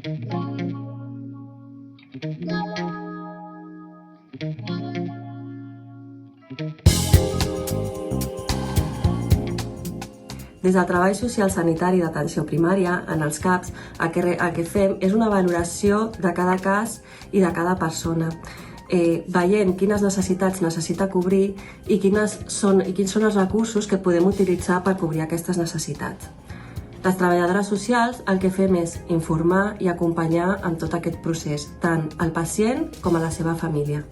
Des del treball social sanitari d'atenció primària, en els CAPs, el que fem és una valoració de cada cas i de cada persona, veient quines necessitats necessita cobrir i quins són els recursos que podem utilitzar per cobrir aquestes necessitats. Les treballadores socials el que fem és informar i acompanyar en tot aquest procés, tant al pacient com a la seva família.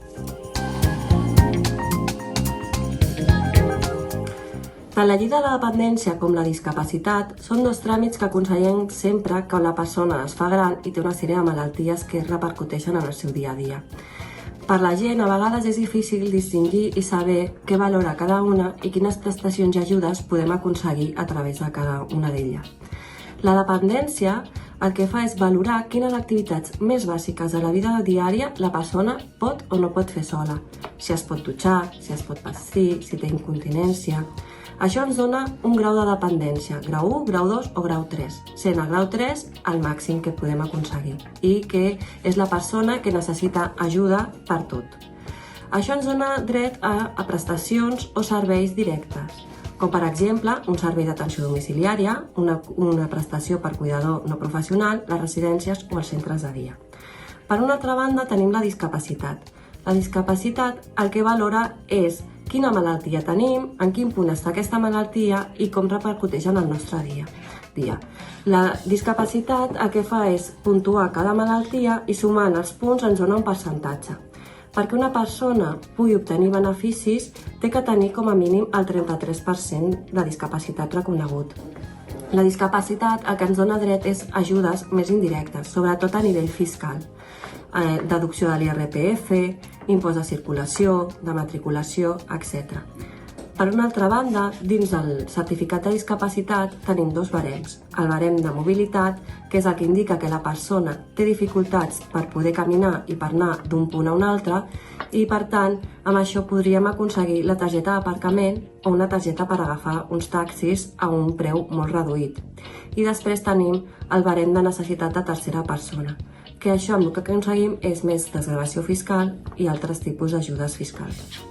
Tant la llei de la dependència com la discapacitat són dos tràmits que aconsellem sempre quan la persona es fa gran i té una sèrie de malalties que repercuteixen en el seu dia a dia. Per la gent, a vegades és difícil distingir i saber què valora cada una i quines prestacions i ajudes podem aconseguir a través de cada una d'elles. La dependència el que fa és valorar quines activitats més bàsiques de la vida diària la persona pot o no pot fer sola. Si es pot dutxar, si es pot vestir, si té incontinència. Això ens dona un grau de dependència, grau 1, grau 2 o grau 3, sent el grau 3 el màxim que podem aconseguir i que és la persona que necessita ajuda per tot. Això ens dona dret a prestacions o serveis directes, com per exemple un servei d'atenció domiciliària, una prestació per cuidador no professional, les residències o els centres de dia. Per una altra banda tenim la discapacitat. La discapacitat el que valora és quina malaltia tenim, en quin punt està aquesta malaltia i com repercuteix en el nostre dia. La discapacitat el que fa és puntuar cada malaltia i sumant els punts ens dona un percentatge. Perquè una persona pugui obtenir beneficis té que tenir com a mínim el 33% de discapacitat reconegut. La discapacitat el que ens dona dret és ajudes més indirectes, sobretot a nivell fiscal. Deducció de l'IRPF, impost de circulació, de matriculació, etc. Per una altra banda, dins del certificat de discapacitat tenim dos barems. El barem de mobilitat, que és el que indica que la persona té dificultats per poder caminar i per anar d'un punt a un altre i, per tant, amb això podríem aconseguir la targeta d'aparcament o una targeta per agafar uns taxis a un preu molt reduït. I després tenim el barem de necessitat de tercera persona, que això amb el que aconseguim és més desgravació fiscal i altres tipus d'ajudes fiscals.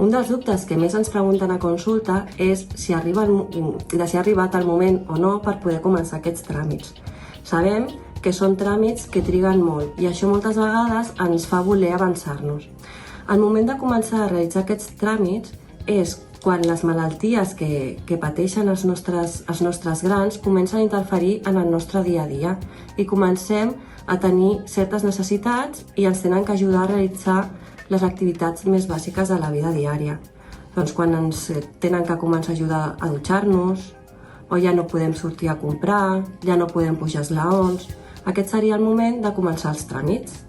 Un dels dubtes que més ens pregunten a consulta és si ha arribat el moment o no per poder començar aquests tràmits. Sabem que són tràmits que triguen molt i això moltes vegades ens fa voler avançar-nos. El moment de començar a realitzar aquests tràmits és quan les malalties que pateixen els nostres grans comencen a interferir en el nostre dia a dia i comencem a tenir certes necessitats i ens tenen que ajudar a realitzar les activitats més bàsiques de la vida diària. Doncs quan ens tenen que començar a ajudar a dutxar-nos, o ja no podem sortir a comprar, ja no podem pujar esglaons, aquest seria el moment de començar els tràmits.